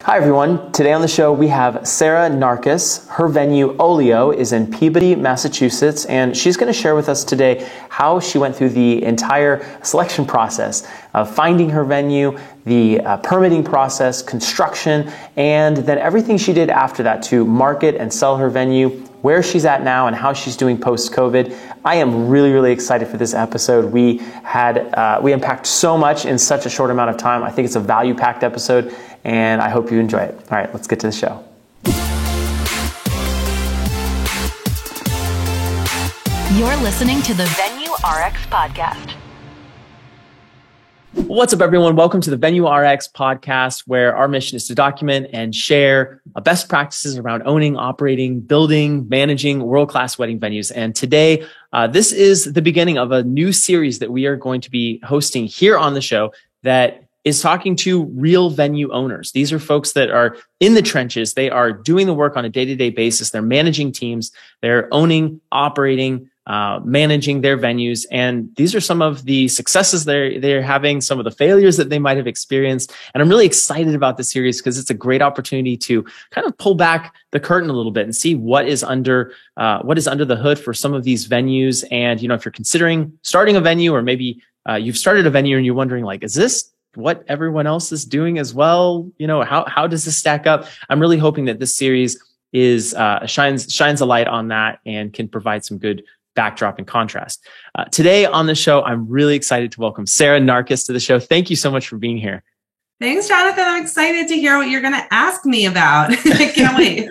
Hi everyone. Today on the show we have Sarah Narkis. Her venue Olio is in Peabody, Massachusetts, and she's going to share with us today how she went through the entire selection process of finding her venue, the permitting process, construction, and then everything she did after that to market and sell her venue, where she's at now and how she's doing post-COVID. I am really excited for this episode. We unpacked so much in such a short amount of time. I think it's a value-packed episode, and I hope you enjoy it. All right, let's get to the show. You're listening to the Venue RX podcast. What's up, everyone? Welcome to the Venue RX podcast, where our mission is to document and share best practices around owning, operating, building, managing world-class wedding venues. And today, this is the beginning of a new series that we are going to be hosting here on the show that is talking to real venue owners. These are folks that are in the trenches. They are doing the work on a day-to-day basis. They're managing teams. They're owning, operating, managing their venues. And these are some of the successes they're having, some of the failures that they might have experienced. And I'm really excited about this series because it's a great opportunity to kind of pull back the curtain a little bit and see what is under the hood for some of these venues. And, if you're considering starting a venue, or maybe you've started a venue and you're wondering, like, is this what everyone else is doing as well? How does this stack up? I'm really hoping that this series shines a light on that and can provide some good backdrop and contrast. Today on the show, I'm really excited to welcome Sarah Narkis to the show. Thank you so much for being here. Thanks, Jonathan. I'm excited to hear what you're going to ask me about. I can't wait.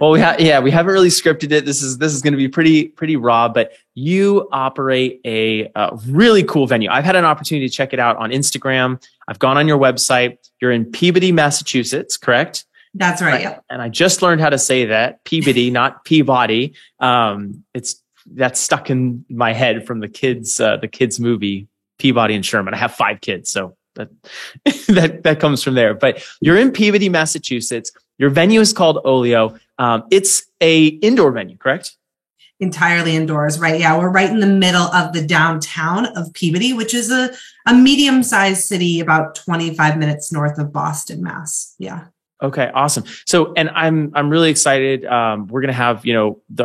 Well, we haven't really scripted it. This is going to be pretty raw, but you operate a really cool venue. I've had an opportunity to check it out on Instagram. I've gone on your website. You're in Peabody, Massachusetts, correct? That's right. Yep. And I just learned how to say that, Peabody, not Peabody. That's stuck in my head from the kids movie, Peabody and Sherman. I have 5 kids, so that comes from there. But you're in Peabody, Massachusetts. Your venue is called Olio. It's a indoor venue, correct? Entirely indoors, right? Yeah, we're right in the middle of the downtown of Peabody, which is a medium-sized city about 25 minutes north of Boston, Mass. Yeah. Okay, awesome. So, and I'm really excited. We're gonna have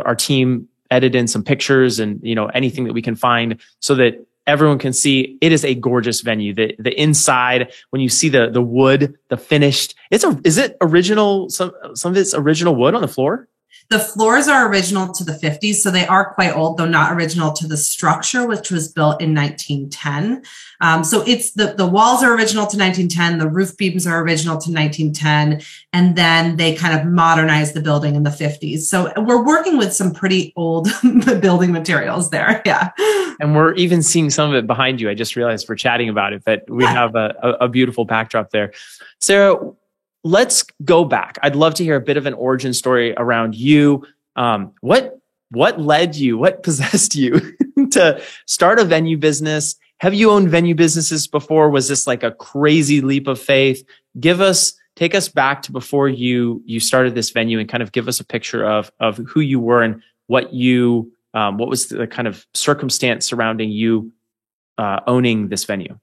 our team edit in some pictures and anything that we can find so that everyone can see. It is a gorgeous venue. The inside, when you see the wood, the finished, is it original? Some of it's original wood on the floor? The floors are original to the 50s, so they are quite old, though not original to the structure, which was built in 1910. So it's the walls are original to 1910, the roof beams are original to 1910, and then they kind of modernized the building in the 50s. So we're working with some pretty old building materials there, yeah. And we're even seeing some of it behind you. I just realized we're chatting about it, but we have a beautiful backdrop there. Sarah, let's go back. I'd love to hear a bit of an origin story around you. What led you? What possessed you to start a venue business? Have you owned venue businesses before? Was this like a crazy leap of faith? Take us back to before you started this venue and kind of give us a picture of who you were and what was the kind of circumstance surrounding you owning this venue.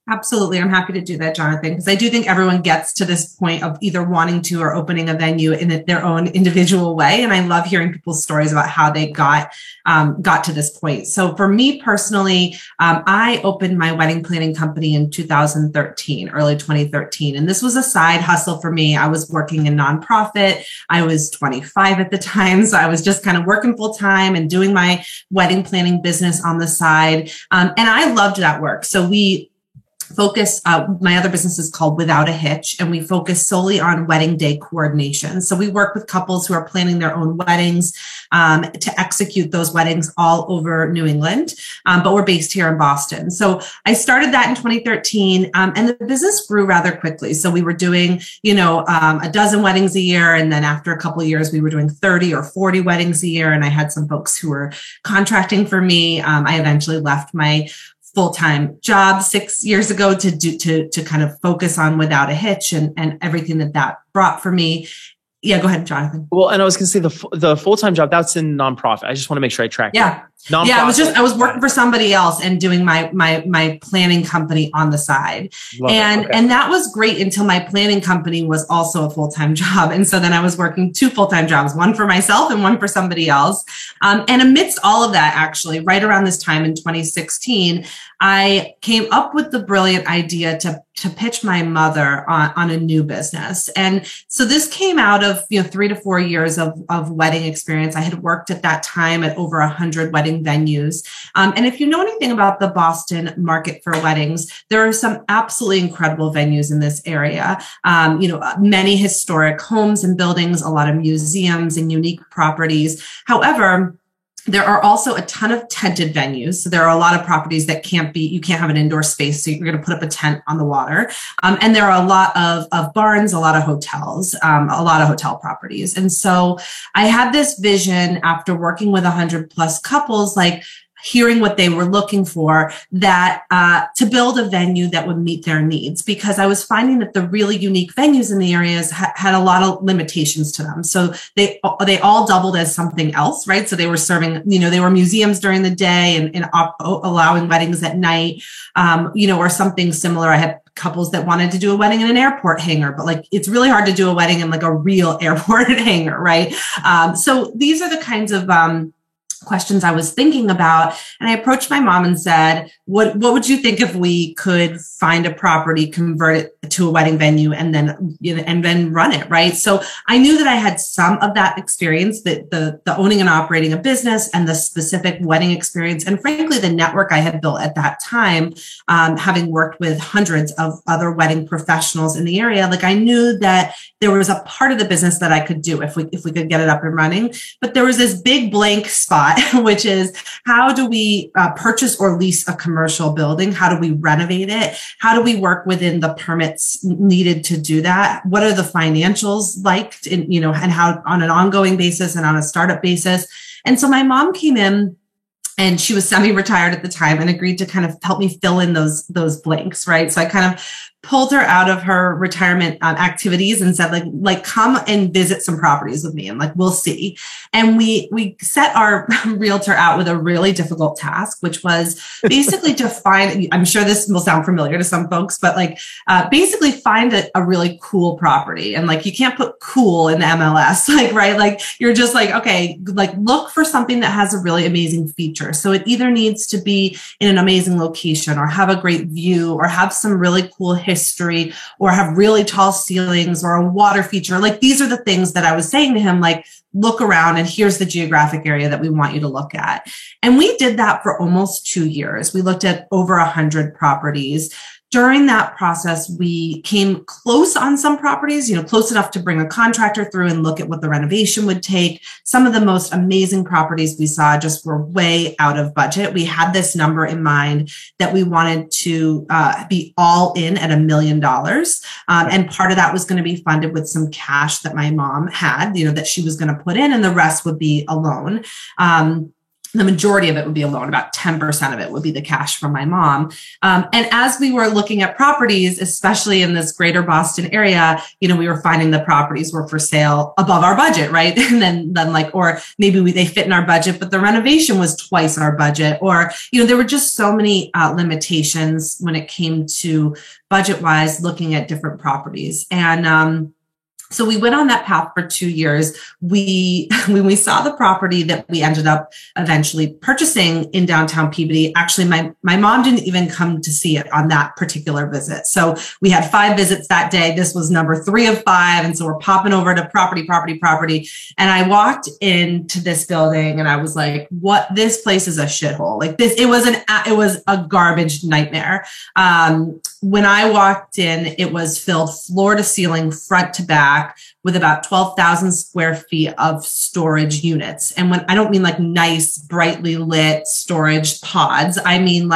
Absolutely. I'm happy to do that, Jonathan, because I do think everyone gets to this point of either wanting to or opening a venue in their own individual way. And I love hearing people's stories about how they got to this point. So for me personally, I opened my wedding planning company in 2013, early 2013. And this was a side hustle for me. I was working in nonprofit. I was 25 at the time. So I was just kind of working full time and doing my wedding planning business on the side. And I loved that work. So we focus, my other business is called Without a Hitch, and we focus solely on wedding day coordination. So we work with couples who are planning their own weddings to execute those weddings all over New England, but we're based here in Boston. So I started that in 2013, and the business grew rather quickly. So we were doing, a dozen weddings a year, and then after a couple of years, we were doing 30 or 40 weddings a year, and I had some folks who were contracting for me. I eventually left my full-time job 6 years ago to kind of focus on Without a Hitch and everything that brought for me. Yeah, go ahead, Jonathan. Well, and I was going to say the full-time job, that's in nonprofit. I just want to make sure I track. Yeah. Yeah, I was working for somebody else and doing my planning company on the side. And that was great until my planning company was also a full-time job. And so then I was working 2 full-time jobs, one for myself and one for somebody else. And amidst all of that, actually, right around this time in 2016, I came up with the brilliant idea to pitch my mother on a new business. And so this came out of, 3 to 4 years of wedding experience. I had worked at that time at over 100 wedding venues. And if you know anything about the Boston market for weddings, there are some absolutely incredible venues in this area. Many historic homes and buildings, a lot of museums and unique properties. However, there are also a ton of tented venues. So there are a lot of properties that you can't have an indoor space. So you're going to put up a tent on the water. And there are a lot of barns, a lot of hotels, a lot of hotel properties. And so I had this vision after working with 100 plus couples, like hearing what they were looking for, that to build a venue that would meet their needs, because I was finding that the really unique venues in the areas had a lot of limitations to them. So they all doubled as something else, right? So they were serving, they were museums during the day and allowing weddings at night, or something similar. I had couples that wanted to do a wedding in an airport hangar, but it's really hard to do a wedding in a real airport hangar, right? So these are the kinds of questions I was thinking about. And I approached my mom and said, what would you think if we could find a property, convert it to a wedding venue, and then run it, right? So I knew that I had some of that experience, that the owning and operating a business and the specific wedding experience. And frankly, the network I had built at that time, having worked with hundreds of other wedding professionals in the area, I knew that there was a part of the business that I could do if we could get it up and running. But there was this big blank spot, which is, how do we purchase or lease a commercial building? How do we renovate it? How do we work within the permits needed to do that? What are the financials like, and how on an ongoing basis and on a startup basis? And so my mom came in, and she was semi-retired at the time, and agreed to kind of help me fill in those blanks, right? So I kind of pulled her out of her retirement activities and said, come and visit some properties with me, and we'll see. And we set our realtor out with a really difficult task, which was basically to find, I'm sure this will sound familiar to some folks, but basically find a really cool property. And you can't put cool in the MLS, right? You're just okay, look for something that has a really amazing feature. So it either needs to be in an amazing location, or have a great view, or have some really cool history, or have really tall ceilings, or a water feature. These are the things that I was saying to him, look around, and here's the geographic area that we want you to look at. And we did that for almost 2 years. We looked at over 100 properties. During that process, we came close on some properties, close enough to bring a contractor through and look at what the renovation would take. Some of the most amazing properties we saw just were way out of budget. We had this number in mind that we wanted to be all in at $1 million. And part of that was going to be funded with some cash that my mom had, that she was going to put in, and the rest would be a loan. The majority of it would be a loan. About 10% of it would be the cash from my mom. And as we were looking at properties, especially in this greater Boston area, we were finding the properties were for sale above our budget, right? And then or maybe they fit in our budget, but the renovation was twice our budget. Or, there were just so many limitations when it came to budget-wise looking at different properties. And so we went on that path for 2 years. When we saw the property that we ended up eventually purchasing in downtown Peabody, actually my mom didn't even come to see it on that particular visit. So we had 5 visits that day. This was number 3 of 5. And so we're popping over to property. And I walked into this building and I was like, this place is a shithole. It was a garbage nightmare. When I walked in, it was filled floor to ceiling, front to back, with about 12,000 square feet of storage units. And when I don't mean nice, brightly lit storage pods, I mean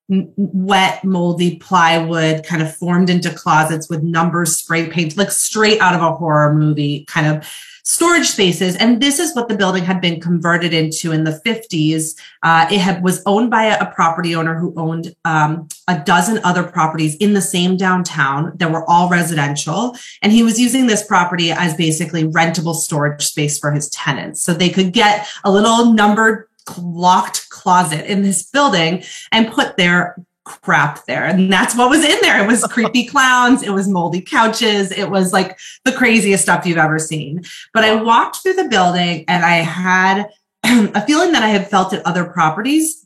wet, moldy plywood kind of formed into closets with numbers spray painted, straight out of a horror movie kind of storage spaces. And this is what the building had been converted into in the 50s. It was owned by a property owner who owned a dozen other properties in the same downtown that were all residential. And he was using this property as basically rentable storage space for his tenants. So they could get a little numbered locked closet in this building and put their crap there. And that's what was in there. It was creepy clowns. It was moldy couches. It was like the craziest stuff you've ever seen. But I walked through the building and I had a feeling that I had felt at other properties,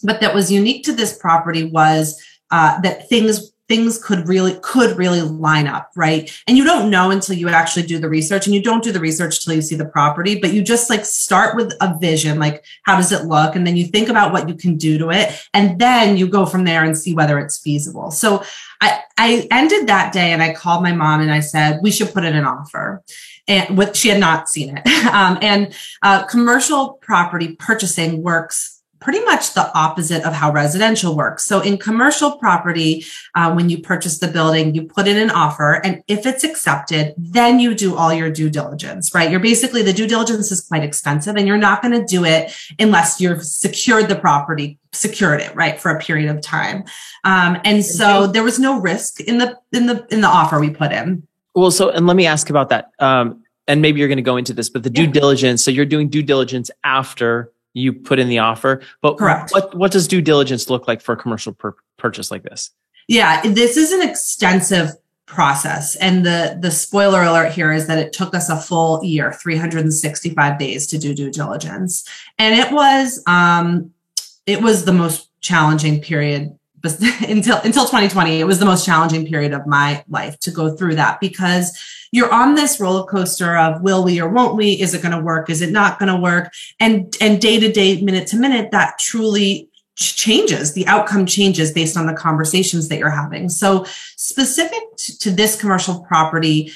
but that was unique to this property was that things could really line up, right? And you don't know until you actually do the research, and you don't do the research till you see the property, but you just like start with a vision, like how does it look? And then you think about what you can do to it. And then you go from there and see whether it's feasible. So I ended that day and I called my mom and I said, we should put in an offer. And she had not seen it. Commercial property purchasing works pretty much the opposite of how residential works. So in commercial property, when you purchase the building, you put in an offer, and if it's accepted, then you do all your due diligence, right? The due diligence is quite expensive, and you're not going to do it unless you've secured it, right, for a period of time. So there was no risk in the offer we put in. Well, and let me ask about that. And maybe you're going to go into this, but the due diligence. So you're doing due diligence after you put in the offer, but correct. What does due diligence look like for a commercial purchase like this? Yeah, this is an extensive process. And the spoiler alert here is that it took us a full year, 365 days to do due diligence. And it was the most challenging period until 2020. It was the most challenging period of my life to go through that, because you're on this roller coaster of will we or won't we? Is it going to work? Is it not going to work? And day to day, minute to minute, that truly changes. The outcome changes based on the conversations that you're having. So specific to this commercial property,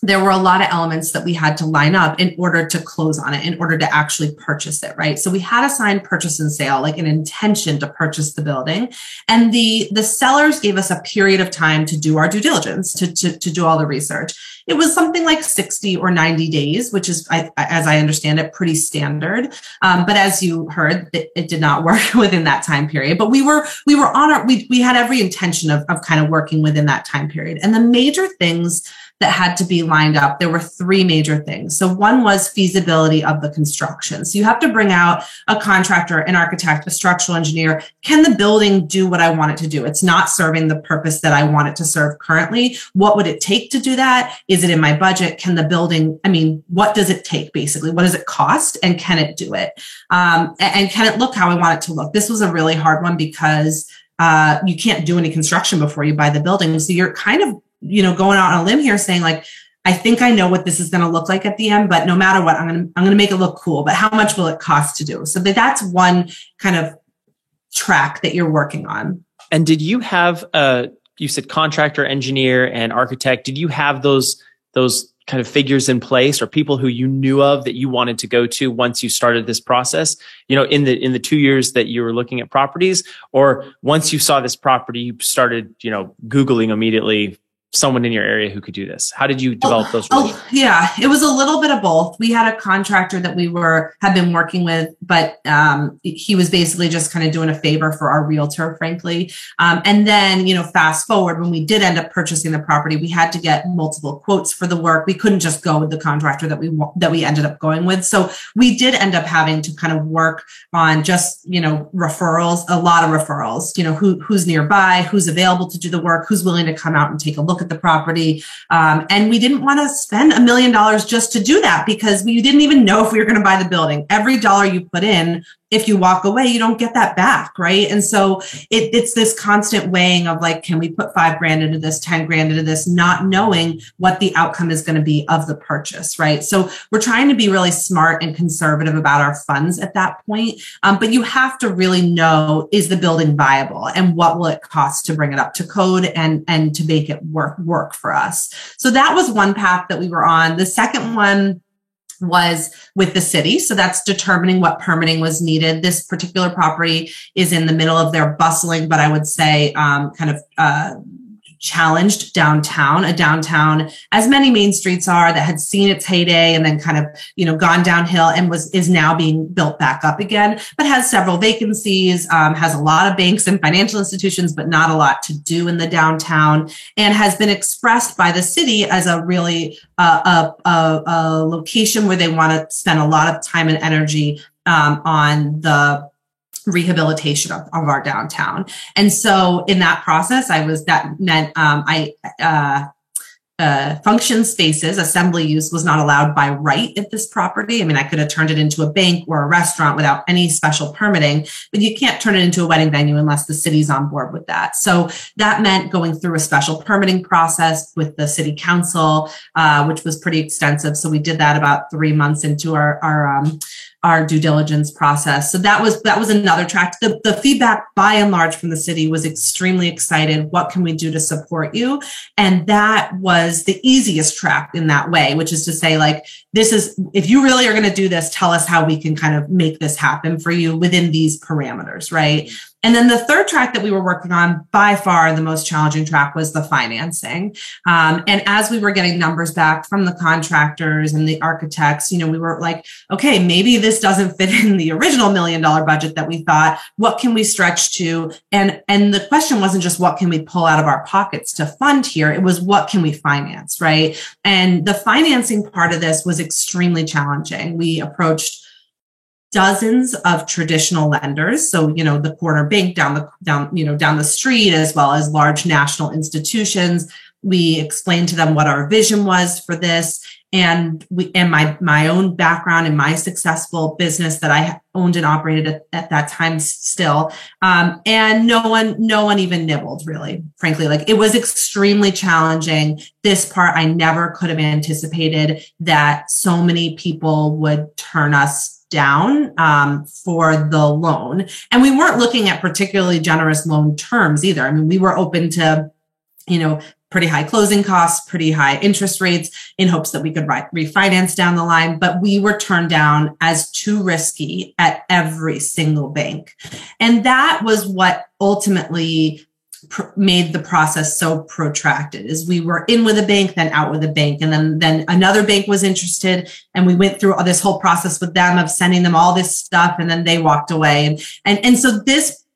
there were a lot of elements that we had to line up in order to close on it, in order to actually purchase it, right? So we had a signed purchase and sale, like an intention to purchase the building. And the sellers gave us a period of time to do our due diligence, to do all the research. It was something like 60 or 90 days, which is, as I understand it, pretty standard. But as you heard, it did not work within that time period. But we had every intention of kind of working within that time period. And the major things that had to be lined up, there were three major things. So one was feasibility of the construction. So you have to bring out a contractor, an architect, a structural engineer. Can the building do what I want it to do? It's not serving the purpose that I want it to serve currently. What would it take to do that? Is it in my budget? Can the building, what does it take basically? What does it cost? And can it do it? And can it look how I want it to look? This was a really hard one because you can't do any construction before you buy the building. So you're kind of going out on a limb here saying like, I think I know what this is going to look like at the end, but no matter what, I'm going to make it look cool, but how much will it cost to do? So that's one kind of track that you're working on. And did you have, you said contractor, engineer, and architect, did you have those kind of figures in place, or people who you knew of that you wanted to go to once you started this process, in the 2 years that you were looking at properties, or once you saw this property, you started, Googling immediately someone in your area who could do this? How did you develop those? Yeah, it was a little bit of both. We had a contractor that we had been working with, but he was basically just kind of doing a favor for our realtor, frankly. And then, fast forward, when we did end up purchasing the property, we had to get multiple quotes for the work. We couldn't just go with the contractor that we ended up going with. So we did end up having to kind of work on just, referrals, a lot of referrals, who's nearby, who's available to do the work, who's willing to come out and take a look at the property. And we didn't want to spend $1 million just to do that, because we didn't even know if we were going to buy the building. Every dollar you put in, if you walk away, you don't get that back, right? And so it's this constant weighing of like, can we put $5,000 into this, $10,000 into this, not knowing what the outcome is going to be of the purchase, right? So we're trying to be really smart and conservative about our funds at that point. But you have to really know, is the building viable, and what will it cost to bring it up to code and to make it work for us? So that was one path that we were on. The second one was with the city. So that's determining what permitting was needed. This particular property is in the middle of their bustling, but I would say challenged downtown, a downtown, as many main streets are, that had seen its heyday and then kind of, gone downhill and is now being built back up again, but has several vacancies, has a lot of banks and financial institutions, but not a lot to do in the downtown, and has been expressed by the city as a really, a location where they want to spend a lot of time and energy on the rehabilitation of our downtown. And so in that process, that meant function spaces, assembly use was not allowed by right at this property. I mean, I could have turned it into a bank or a restaurant without any special permitting, but you can't turn it into a wedding venue unless the city's on board with that. So that meant going through a special permitting process with the city council, which was pretty extensive. So we did that about 3 months into our due diligence process. So that was another track. The feedback by and large from the city was extremely excited. What can we do to support you? And that was the easiest track in that way, which is to say, like, if you really are going to do this, tell us how we can kind of make this happen for you within these parameters, right? And then the third track that we were working on, by far the most challenging track, was the financing. And as we were getting numbers back from the contractors and the architects, we were like, okay, maybe this doesn't fit in the original $1 million budget that we thought. What can we stretch to? And the question wasn't just what can we pull out of our pockets to fund here? It was what can we finance, right? And the financing part of this was extremely challenging. We approached dozens of traditional lenders. So, the corner bank down the street, as well as large national institutions. We explained to them what our vision was for this. And my own background and my successful business that I owned and operated at that time still. And no one even nibbled, really, frankly. Like, it was extremely challenging. This part, I never could have anticipated that so many people would turn us down for the loan. And we weren't looking at particularly generous loan terms either. I mean, we were open to, pretty high closing costs, pretty high interest rates in hopes that we could refinance down the line. But we were turned down as too risky at every single bank. And that was what ultimately made the process so protracted. Is we were in with a bank, then out with a bank, and then another bank was interested, and we went through this whole process with them of sending them all this stuff, and then they walked away, and so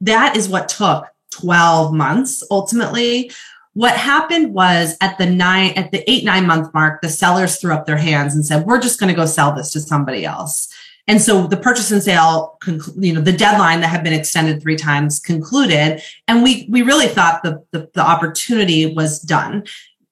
that is what took 12 months ultimately. What happened was at the 8-9 month mark, the sellers threw up their hands and said, "We're just going to go sell this to somebody else." And so the purchase and sale, the deadline that had been extended 3 times concluded. And we really thought the opportunity was done.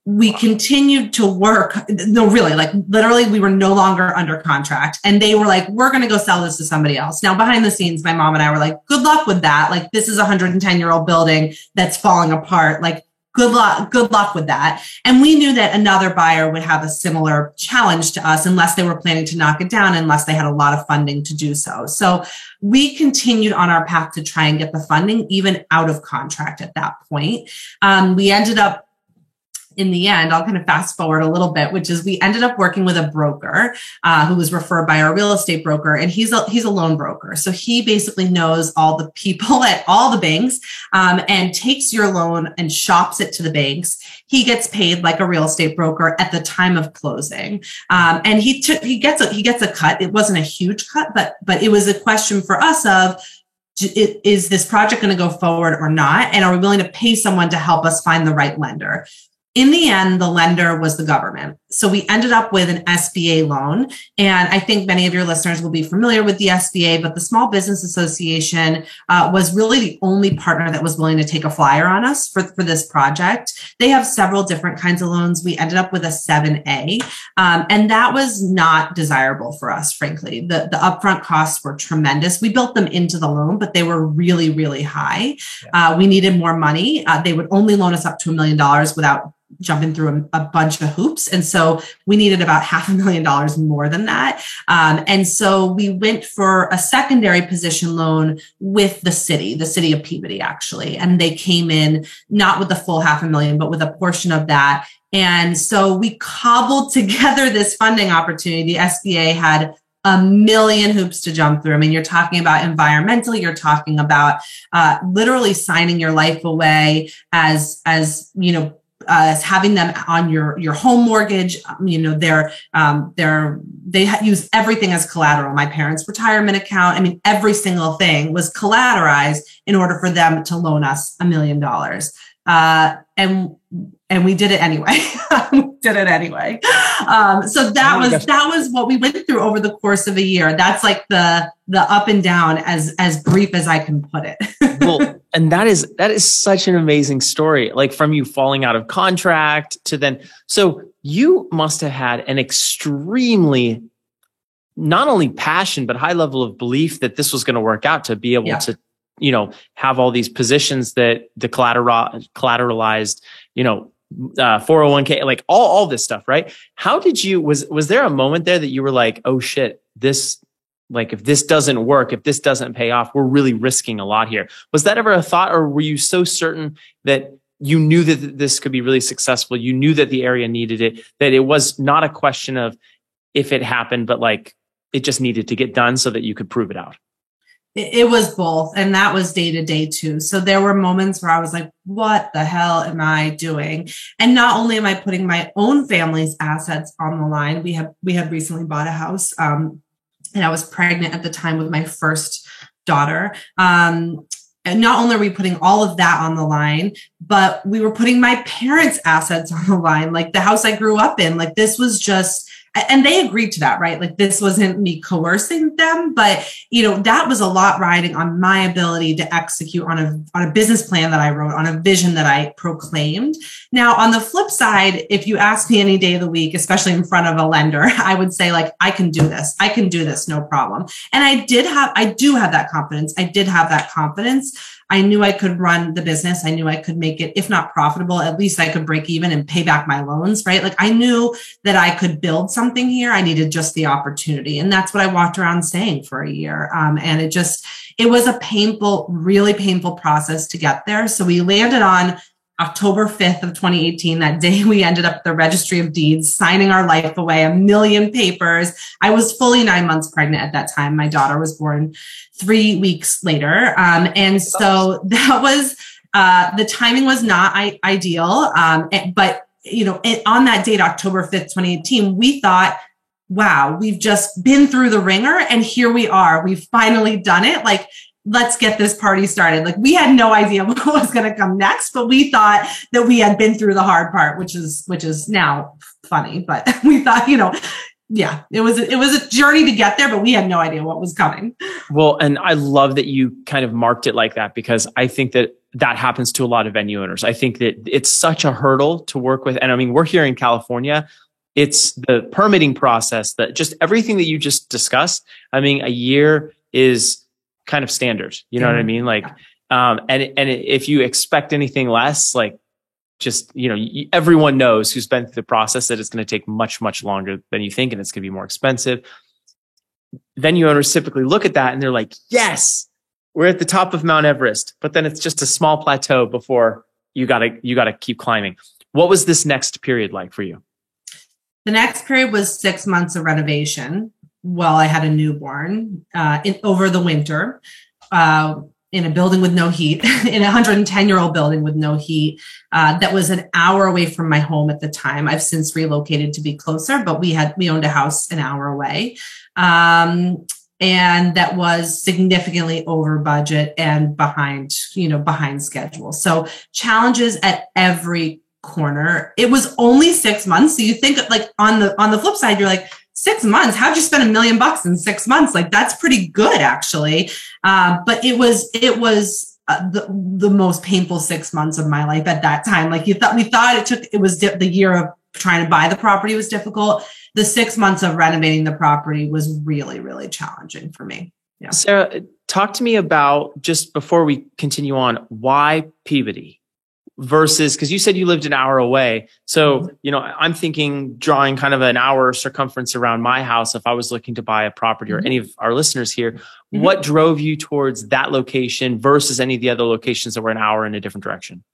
We continued to work. No, really, like literally we were no longer under contract. And they were like, "We're going to go sell this to somebody else." Now, behind the scenes, my mom and I were like, "Good luck with that. Like, this is a 110-year-old building that's falling apart. Like, good luck with that." And we knew that another buyer would have a similar challenge to us unless they were planning to knock it down, unless they had a lot of funding to do so. So we continued on our path to try and get the funding, even out of contract at that point. We ended up, in the end, I'll kind of fast forward a little bit, which is we ended up working with a broker who was referred by our real estate broker, and he's a loan broker. So he basically knows all the people at all the banks and takes your loan and shops it to the banks. He gets paid like a real estate broker at the time of closing, and he gets a cut. It wasn't a huge cut, but it was a question for us of, is this project going to go forward or not? And are we willing to pay someone to help us find the right lender? In the end, the lender was the government. So we ended up with an SBA loan. And I think many of your listeners will be familiar with the SBA, but the Small Business Association was really the only partner that was willing to take a flyer on us for this project. They have several different kinds of loans. We ended up with a 7A, and that was not desirable for us, frankly. The upfront costs were tremendous. We built them into the loan, but they were really, really high. We needed more money. They would only loan us up to $1 million without jumping through a bunch of hoops. And so we needed about $500,000 more than that. And so we went for a secondary position loan with the city of Peabody, actually. And they came in not with the full $500,000, but with a portion of that. And so we cobbled together this funding opportunity. The SBA had 1 million hoops to jump through. I mean, you're talking about environmental, you're talking about literally signing your life away as having them on your home mortgage. They use everything as collateral. My parents' retirement account. I mean, every single thing was collateralized in order for them to loan us $1 million. And and we did it anyway. So that was what we went through over the course of a year. That's like the up and down as brief as I can put it. Well, and that is such an amazing story. Like from you falling out of contract to then, so you must have had an extremely, not only passion, but high level of belief that this was going to work out, to be able to, have all these positions that the collateralized, 401k, like all this stuff, right? How did you, was there a moment there that you were like, oh shit, this, like, if this doesn't work, if this doesn't pay off, we're really risking a lot here. Was that ever a thought, or were you so certain that you knew that this could be really successful? You knew that the area needed it, that it was not a question of if it happened, but like it just needed to get done so that you could prove it out? It was both. And that was day to day too. So there were moments where I was like, what the hell am I doing? And not only am I putting my own family's assets on the line, we had recently bought a house, and I was pregnant at the time with my first daughter. And not only are we putting all of that on the line, but we were putting my parents' assets on the line, like the house I grew up in. Like this was just, and they agreed to that, right? Like this wasn't me coercing them, but that was a lot riding on my ability to execute on a business plan that I wrote, on a vision that I proclaimed. Now, on the flip side, if you ask me any day of the week, especially in front of a lender, I would say like, I can do this. I can do this. No problem. And I do have that confidence. I did have that confidence. I knew I could run the business. I knew I could make it, if not profitable, at least I could break even and pay back my loans, right? Like I knew that I could build something here. I needed just the opportunity. And that's what I walked around saying for a year. And it was a painful, really painful process to get there. So we landed on October 5th of 2018. That day we ended up at the Registry of Deeds, signing our life away, 1 million papers. I was fully 9 months pregnant at that time. My daughter was born 3 weeks later. And so that was, the timing was not ideal. But on that date, October 5th, 2018, we thought, wow, we've just been through the ringer and here we are. We've finally done it. Like, let's get this party started. Like we had no idea what was going to come next, but we thought that we had been through the hard part, which is now funny, but we thought, it was a journey to get there, but we had no idea what was coming. Well, and I love that you kind of marked it like that, because I think that happens to a lot of venue owners. I think that it's such a hurdle to work with. And I mean, we're here in California. It's the permitting process, that just everything that you just discussed. I mean, a year is kind of standard. You know what I mean? Like, and if you expect anything less, like just, everyone knows who's been through the process that it's going to take much, much longer than you think. And it's going to be more expensive. Venue owners typically look at that and they're like, yes, we're at the top of Mount Everest, but then it's just a small plateau before you gotta keep climbing. What was this next period like for you? The next period was 6 months of renovation while I had a newborn over the winter in a building with no heat, in a 110-year-old building with no heat. That was an hour away from my home at the time. I've since relocated to be closer, but we owned a house an hour away. And that was significantly over budget and behind schedule. So challenges at every corner. It was only 6 months. So you think like on the flip side, you're like, 6 months, how'd you spend $1 million in 6 months? Like that's pretty good actually. But it was the most painful 6 months of my life at that time. Like we thought it was the year of trying to buy the property was difficult. The 6 months of renovating the property was really, really challenging for me. Yeah. Sarah, talk to me about, just before we continue on, why Peabody versus, because you said you lived an hour away. So, I'm thinking drawing kind of an hour circumference around my house if I was looking to buy a property, or any of our listeners here. What drove you towards that location versus any of the other locations that were an hour in a different direction?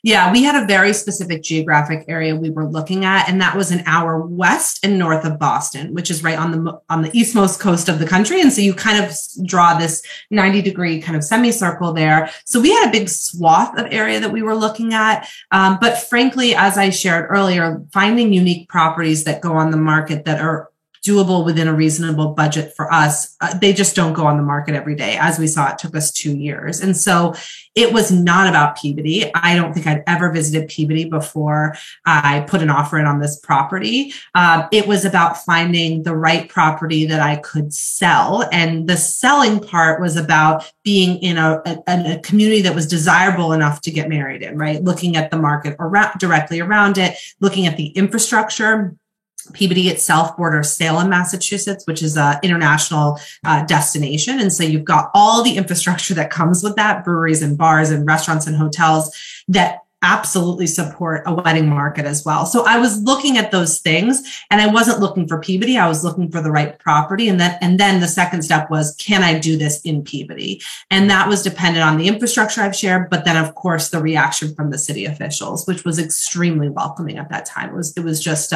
Yeah, we had a very specific geographic area we were looking at, and that was an hour west and north of Boston, which is right on the eastmost coast of the country. And so you kind of draw this 90-degree kind of semicircle there. So we had a big swath of area that we were looking at. But frankly, as I shared earlier, finding unique properties that go on the market that are doable within a reasonable budget for us. They just don't go on the market every day. As we saw, it took us 2 years. And so it was not about Peabody. I don't think I'd ever visited Peabody before I put an offer in on this property. It was about finding the right property that I could sell. And the selling part was about being in a community that was desirable enough to get married in, right? Looking at the market directly around it, looking at the infrastructure. Peabody itself borders Salem, Massachusetts, which is an international destination. And so you've got all the infrastructure that comes with that, breweries and bars and restaurants and hotels that absolutely support a wedding market as well. So I was looking at those things, and I wasn't looking for Peabody. I was looking for the right property. And then the second step was, can I do this in Peabody? And that was dependent on the infrastructure I've shared, but then of course the reaction from the city officials, which was extremely welcoming at that time. It was just,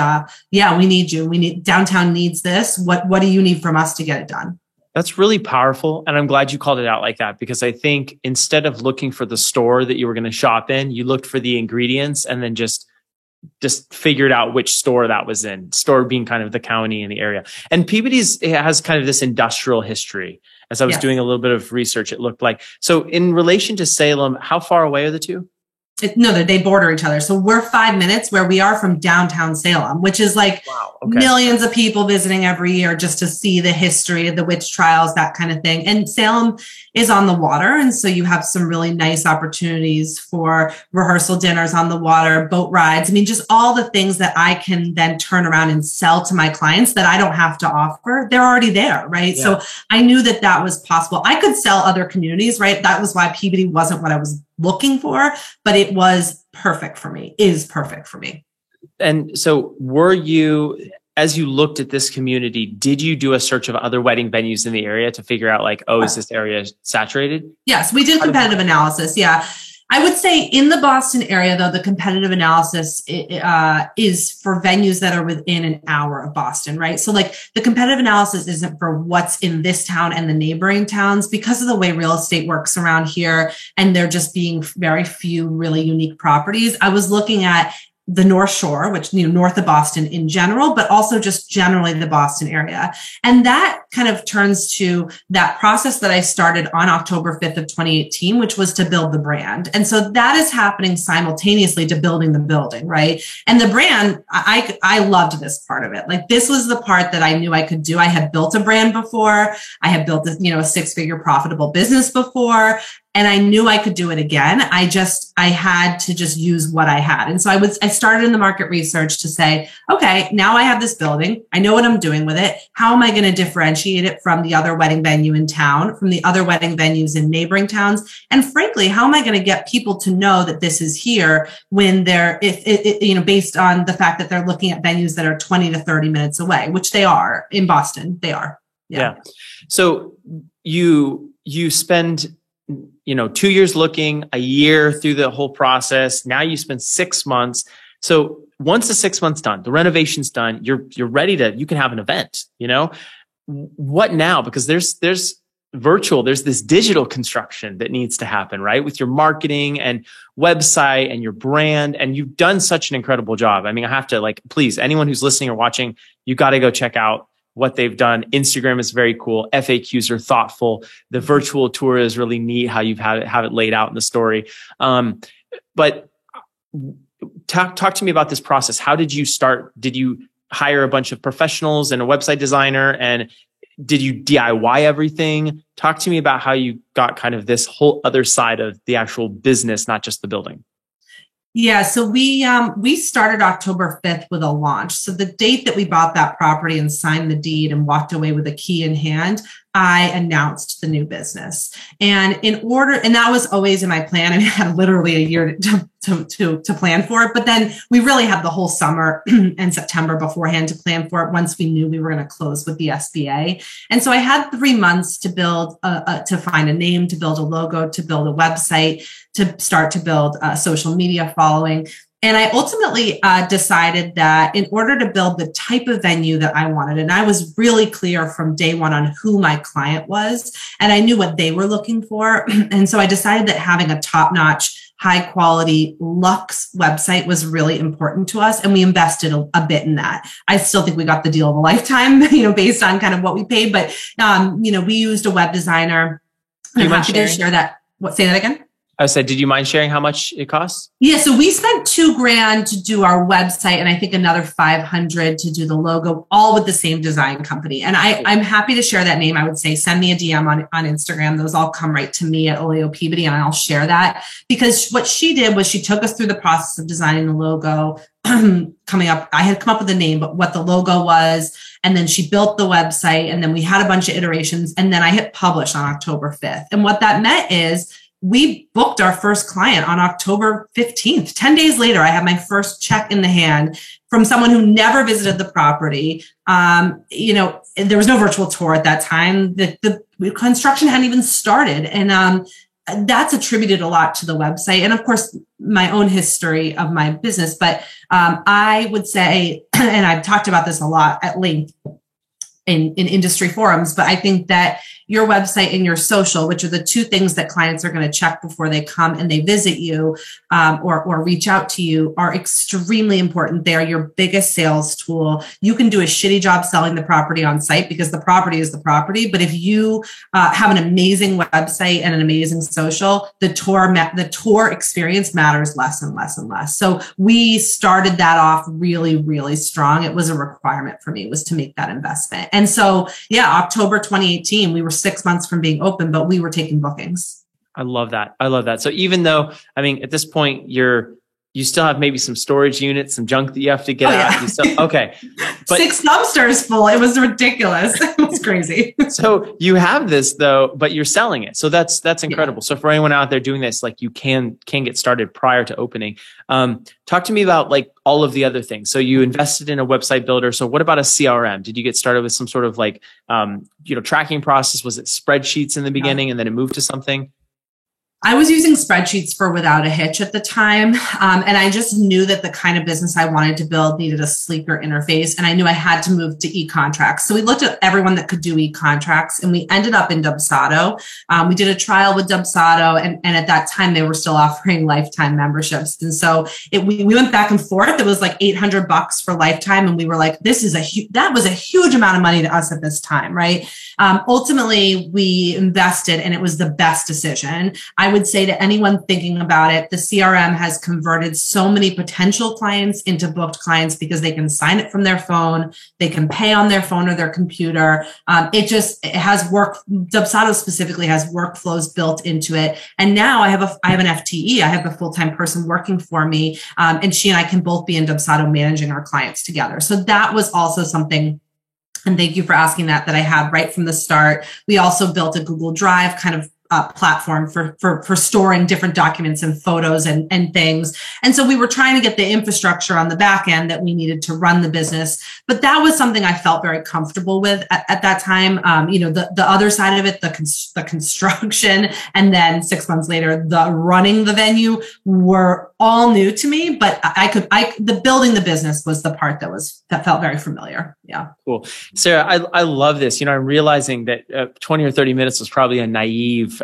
yeah, we need you. Downtown needs this. What do you need from us to get it done? That's really powerful. And I'm glad you called it out like that, because I think instead of looking for the store that you were going to shop in, you looked for the ingredients and then just figured out which store that was in, store being kind of the county and the area. And Peabody's has kind of this industrial history. As I was doing a little bit of research, it looked like. So in relation to Salem, how far away are the two? No, they border each other. So we're 5 minutes where we are from downtown Salem, which is like millions of people visiting every year just to see the history of the witch trials, that kind of thing. And Salem is on the water. And so you have some really nice opportunities for rehearsal dinners on the water, boat rides. I mean, just all the things that I can then turn around and sell to my clients that I don't have to offer. They're already there, right? Yeah. So I knew that was possible. I could sell other communities, right? That was why Peabody wasn't what I was looking for, but it was perfect for me, is perfect for me. And so as you looked at this community, did you do a search of other wedding venues in the area to figure out like, is this area saturated? Yes, we did competitive analysis. Yeah. I would say in the Boston area, though, the competitive analysis is for venues that are within an hour of Boston, right? So like the competitive analysis isn't for what's in this town and the neighboring towns because of the way real estate works around here. And there just being very few really unique properties. I was looking at the North Shore, which, north of Boston in general, but also just generally the Boston area. And that kind of turns to that process that I started on October 5th of 2018, which was to build the brand. And so that is happening simultaneously to building the building, right? And the brand, I loved this part of it. Like this was the part that I knew I could do. I had built a brand before. I had built a six-figure profitable business before. And I knew I could do it again. I had to just use what I had. And so I started in the market research to say, okay, now I have this building. I know what I'm doing with it. How am I going to differentiate it from the other wedding venue in town, from the other wedding venues in neighboring towns? And frankly, how am I going to get people to know that this is here when based on the fact that they're looking at venues that are 20 to 30 minutes away, which they are in Boston. They are. Yeah. So you spend 2 years looking, a year through the whole process. Now you spend 6 months. So once the 6 months done, the renovation's done, you're ready you can have an event, what now? Because there's virtual, there's this digital construction that needs to happen, right? With your marketing and website and your brand. And you've done such an incredible job. I mean, I have to please, anyone who's listening or watching, you got to go check out what they've done. Instagram is very cool. FAQs are thoughtful. The virtual tour is really neat how you've have it laid out in the story. But talk to me about this process. How did you start? Did you hire a bunch of professionals and a website designer? And did you DIY everything? Talk to me about how you got kind of this whole other side of the actual business, not just the building. Yeah, so we started October 5th with a launch. So the date that we bought that property and signed the deed and walked away with a key in hand, I announced the new business. And that was always in my plan. I had literally a year to plan for it, but then we really had the whole summer and September beforehand to plan for it once we knew we were going to close with the SBA. And so I had 3 months to build, to find a name, to build a logo, to build a website, to start to build a social media following. And I ultimately decided that in order to build the type of venue that I wanted, and I was really clear from day one on who my client was, and I knew what they were looking for. And so I decided that having a top-notch high quality luxe website was really important to us. And we invested a bit in that. I still think we got the deal of a lifetime, based on kind of what we paid, but, we used a web designer. And I'm happy to share that. Say that again? I said, did you mind sharing how much it costs? Yeah. So we spent $2,000 to do our website, and I think another $500 to do the logo, all with the same design company. And I'm happy to share that name. I would say, send me a DM on Instagram. Those all come right to me at Oleo Peabody, and I'll share that, because what she did was she took us through the process of designing the logo, coming up. I had come up with a name, but what the logo was. And then she built the website, and then we had a bunch of iterations, and then I hit publish on October 5th. And what that meant is, we booked our first client on October 15th. 10 days later, I had my first check in the hand from someone who never visited the property. There was no virtual tour at that time. The construction hadn't even started. And that's attributed a lot to the website. And of course, my own history of my business. But I would say, and I've talked about this a lot at length in industry forums, but I think that your website and your social, which are the two things that clients are going to check before they come and they visit you, or reach out to you, are extremely important. They are your biggest sales tool. You can do a shitty job selling the property on site because the property is the property. But if you have an amazing website and an amazing social, the tour experience matters less and less and less. So we started that off really, really strong. It was a requirement for me, was to make that investment. And so, October 2018, we were 6 months from being open, but we were taking bookings. I love that. So even though, at this point, you still have maybe some storage units, some junk that you have to get out. Okay. But 6 dumpsters full. It was ridiculous. It was crazy. So you have this though, but you're selling it. So that's incredible. Yeah. So for anyone out there doing this, like, you can get started prior to opening. Talk to me about like all of the other things. So you invested in a website builder. So what about a CRM? Did you get started with some sort of like, tracking process? Was it spreadsheets in the beginning and then it moved to something? I was using spreadsheets for Without a Hitch at the time. And I just knew that the kind of business I wanted to build needed a sleeker interface. And I knew I had to move to e-contracts. So we looked at everyone that could do e-contracts, and we ended up in Dubsado. We did a trial with Dubsado. And at that time, they were still offering lifetime memberships. And so we went back and forth. It was like $800 for lifetime. And we were like, that was a huge amount of money to us at this time, right? Ultimately, we invested, and it was the best decision. I would say to anyone thinking about it, the CRM has converted so many potential clients into booked clients because they can sign it from their phone. They can pay on their phone or their computer. It has Dubsado specifically has workflows built into it. And now I have an FTE. I have a full-time person working for me. And she and I can both be in Dubsado managing our clients together. So that was also something. And thank you for asking that I had right from the start. We also built a Google Drive kind of platform for storing different documents and photos and things. And so we were trying to get the infrastructure on the back end that we needed to run the business. But that was something I felt very comfortable with at that time. The other side of it, the construction, and then 6 months later, the running the venue were all new to me, but the building the business was the part that felt very familiar. Yeah. Cool. Sarah, I love this. I'm realizing that 20 or 30 minutes was probably a naive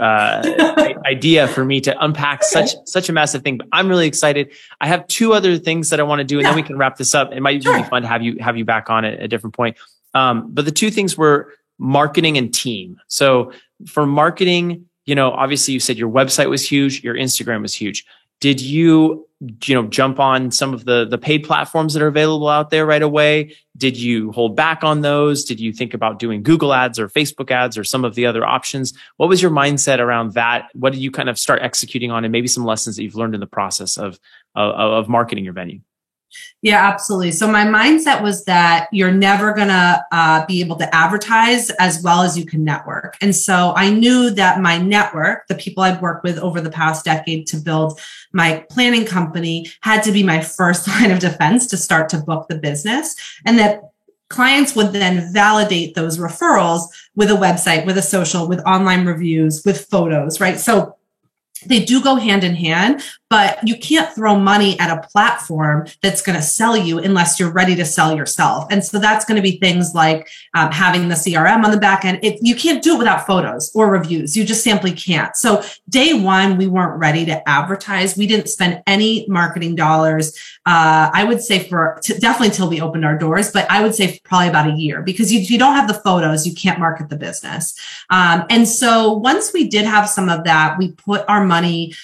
idea for me to unpack such a massive thing, but I'm really excited. I have two other things that I want to do, and then we can wrap this up. It might be fun to have you back on at a different point. But the two things were marketing and team. So for marketing, obviously you said your website was huge, your Instagram was huge. Did you jump on some of the paid platforms that are available out there right away? Did you hold back on those? Did you think about doing Google ads or Facebook ads or some of the other options? What was your mindset around that? What did you kind of start executing on, and maybe some lessons that you've learned in the process of marketing your venue? Yeah, absolutely. So my mindset was that you're never going to be able to advertise as well as you can network. And so I knew that my network, the people I've worked with over the past decade to build my planning company, had to be my first line of defense to start to book the business, and that clients would then validate those referrals with a website, with a social, with online reviews, with photos, right? So they do go hand in hand, but you can't throw money at a platform that's going to sell you unless you're ready to sell yourself. And so that's going to be things like having the CRM on the back end. You can't do it without photos or reviews. You just simply can't. So day one, we weren't ready to advertise. We didn't spend any marketing dollars. I would say definitely till we opened our doors, but I would say probably about a year, because if you don't have the photos, you can't market the business. And so once we did have some of that, we put our money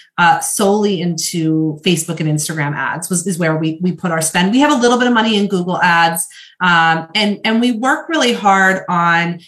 solely into Facebook and Instagram ads is where we put our spend. We have a little bit of money in Google ads. And we work really hard on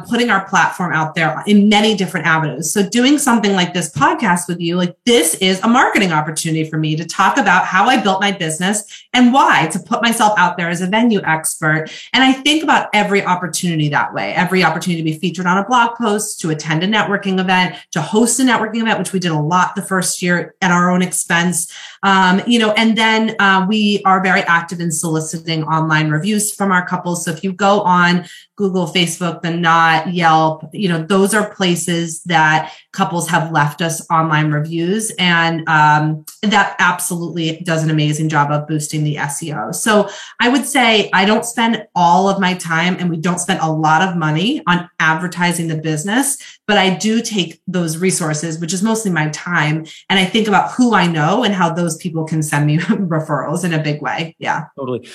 putting our platform out there in many different avenues. So doing something like this podcast with you, like this is a marketing opportunity for me to talk about how I built my business and why, to put myself out there as a venue expert. And I think about every opportunity that way, every opportunity to be featured on a blog post, to attend a networking event, to host a networking event, which we did a lot the first year at our own expense. And then we are very active in soliciting online reviews from our couples. So if you go on Google, Facebook, The Knot, Yelp, those are places that couples have left us online reviews. And that absolutely does an amazing job of boosting the SEO. So I would say I don't spend all of my time, and we don't spend a lot of money on advertising the business, but I do take those resources, which is mostly my time, and I think about who I know and how those people can send me referrals in a big way. Yeah. Totally.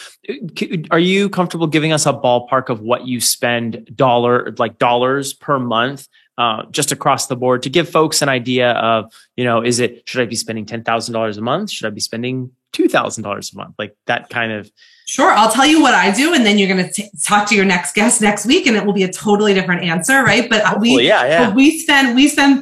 Are you comfortable giving us a ballpark of what you spend dollars per month, just across the board, to give folks an idea of, should I be spending $10,000 a month? Should I be spending $2,000 a month? Like that kind of. Sure. I'll tell you what I do, and then you're going to talk to your next guest next week, and it will be a totally different answer, right? But we spend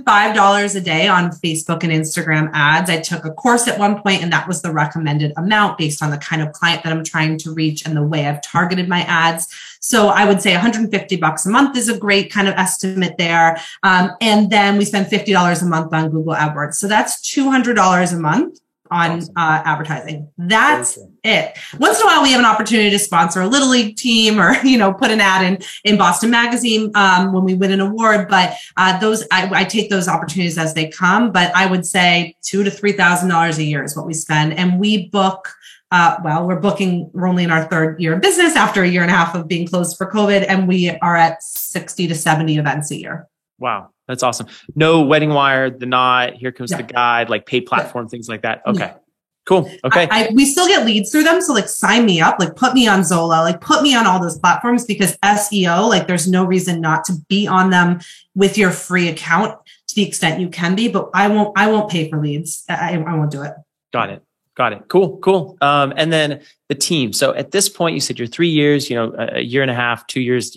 $5 a day on Facebook and Instagram ads. I took a course at one point, and that was the recommended amount based on the kind of client that I'm trying to reach and the way I've targeted my ads. So I would say $150 a month is a great kind of estimate there. And then we spend $50 a month on Google AdWords. So that's $200 a month on advertising. That's it. Once in a while, we have an opportunity to sponsor a Little League team, or put an ad in Boston Magazine when we win an award. But I take those opportunities as they come. But I would say $2,000 to $3,000 a year is what we spend, and we book. We're only in our third year of business after a year and a half of being closed for COVID, and we are at 60 to 70 events a year. Wow. That's awesome. No Wedding Wire, The Knot, Here Comes the Guide, like paid platform, things like that. Okay. Cool. Okay. We still get leads through them. So sign me up, put me on Zola, put me on all those platforms, because SEO, there's no reason not to be on them with your free account to the extent you can be, but I won't pay for leads. I won't do it. Got it. Cool. And then the team. So at this point, you said you're 3 years, a year and a half, 2 years,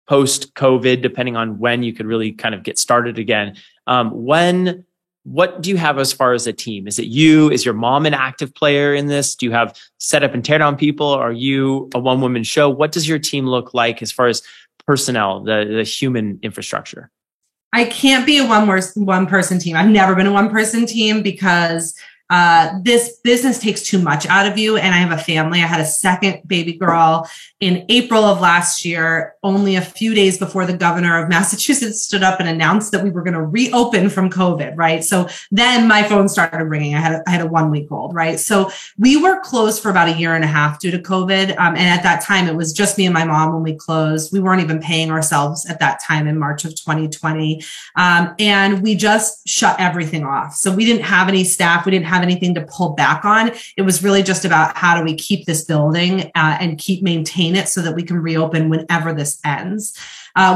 post COVID, depending on when you could really kind of get started again. What do you have as far as a team? Is it you? Is your mom an active player in this? Do you have set up and tear down people? Are you a one-woman show? What does your team look like as far as personnel, the human infrastructure? I can't be a one-person team. I've never been a one-person team, because this business takes too much out of you. And I have a family. I had a second baby girl in April of last year, only a few days before the governor of Massachusetts stood up and announced that we were going to reopen from COVID, right? So then my phone started ringing. I had a 1 week old, right? So we were closed for about a year and a half due to COVID. And at that time, it was just me and my mom when we closed. We weren't even paying ourselves at that time in March of 2020. And we just shut everything off. So we didn't have any staff. We didn't have anything to pull back on. It was really just about how do we keep this building and maintain it so that we can reopen whenever this ends.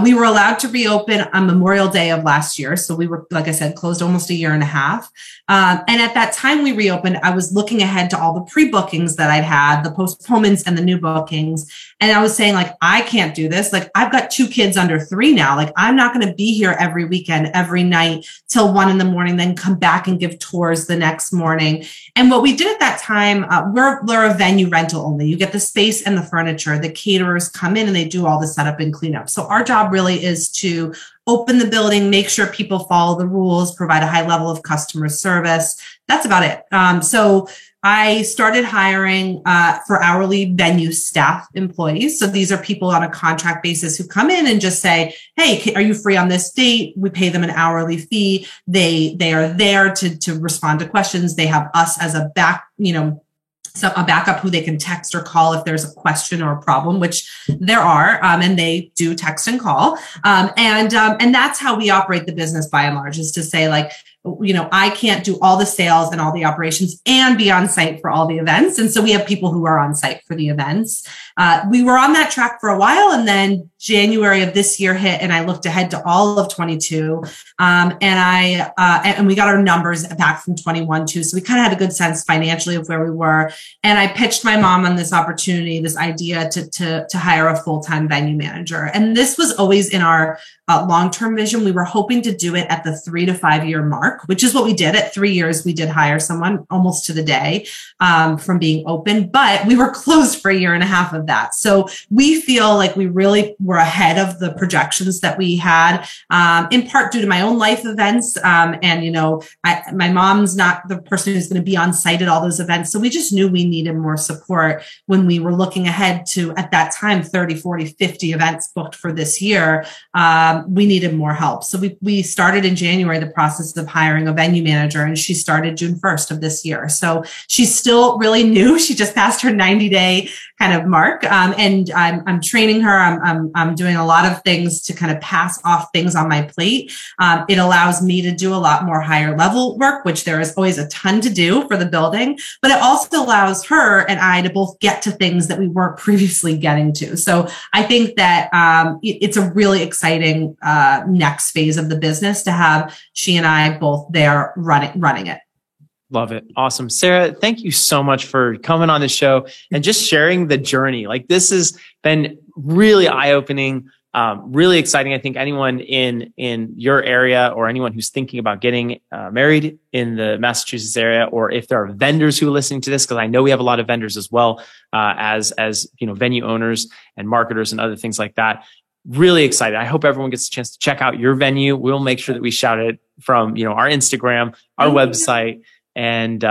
We were allowed to reopen on Memorial Day of last year. So we were, like I said, closed almost a year and a half. And at that time we reopened, I was looking ahead to all the pre-bookings that I'd had, the postponements and the new bookings. And I was saying, I can't do this. I've got 2 kids under 3 now. I'm not going to be here every weekend, every night till 1 a.m, then come back and give tours the next morning. And what we did at that time, we're a venue rental only. You get the space and the furniture. The caterers come in and they do all the setup and cleanup. So our job really is to open the building, make sure people follow the rules, provide a high level of customer service. That's about it. So I started hiring for hourly venue staff employees. So these are people on a contract basis who come in and just say, hey, are you free on this date? We pay them an hourly fee. They are there to respond to questions. They have us as a backup who they can text or call if there's a question or a problem, which there are, and they do text and call. And that's how we operate the business by and large, is to say, like, I can't do all the sales and all the operations and be on site for all the events. And so we have people who are on site for the events. We were on that track for a while, and then January of this year hit, and I looked ahead to all of 22. And we got our numbers back from 21 too. So we kind of had a good sense financially of where we were. And I pitched my mom on this opportunity, this idea to hire a full-time venue manager. And this was always in our long-term vision. We were hoping to do it at the 3 to 5 year mark, which is what we did. At 3 years, we did hire someone almost to the day from being open, but we were closed for a year and a half of that. So we feel like we really were ahead of the projections that we had, in part due to my own life events. My mom's not the person who's going to be on site at all those events. So we just knew we needed more support when we were looking ahead to, at that time, 30, 40, 50 events booked for this year. We needed more help. So we started in January the process of hiring a venue manager, and she started June 1st of this year. So she's still really new. She just passed her 90-day kind of mark. And I'm training her. I'm doing a lot of things to kind of pass off things on my plate. It allows me to do a lot more higher level work, which there is always a ton to do for the building, but it also allows her and I to both get to things that we weren't previously getting to. So I think that it's a really exciting next phase of the business to have she and I both there running it. Love it. Awesome. Sarah, thank you so much for coming on the show and just sharing the journey. Like, this has been really eye-opening, really exciting. I think anyone in your area, or anyone who's thinking about getting married in the Massachusetts area, or if there are vendors who are listening to this, because I know we have a lot of vendors as well, as venue owners and marketers and other things like that. Really excited. I hope everyone gets a chance to check out your venue. We'll make sure that we shout it from, our Instagram, our website. And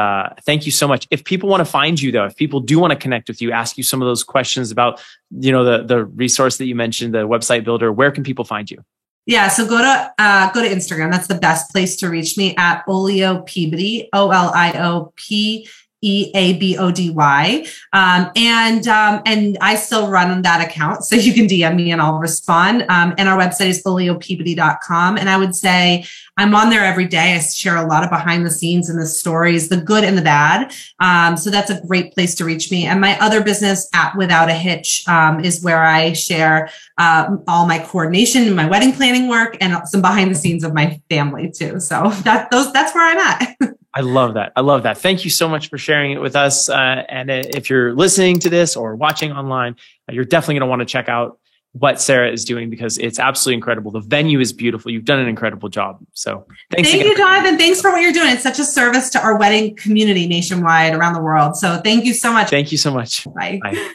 thank you so much. If people want to find you, though, if people do want to connect with you, ask you some of those questions about, the resource that you mentioned, the website builder, where can people find you? Yeah, so go to Instagram. That's the best place to reach me, at Olio Peabody, OLIOPEABODY. And I still run that account, so you can DM me and I'll respond. And our website is oliopeabody.com. And I would say I'm on there every day. I share a lot of behind the scenes and the stories, the good and the bad. So that's a great place to reach me. And my other business, at Without a Hitch, is where I share all my coordination and my wedding planning work, and some behind the scenes of my family too. So that's where I'm at. I love that. Thank you so much for sharing it with us. And if you're listening to this or watching online, you're definitely going to want to check out what Sarah is doing, because it's absolutely incredible. The venue is beautiful. You've done an incredible job. So thank you, Jonathan. Thanks for what you're doing. It's such a service to our wedding community nationwide, around the world. So thank you so much. Thank you so much. Bye. Bye.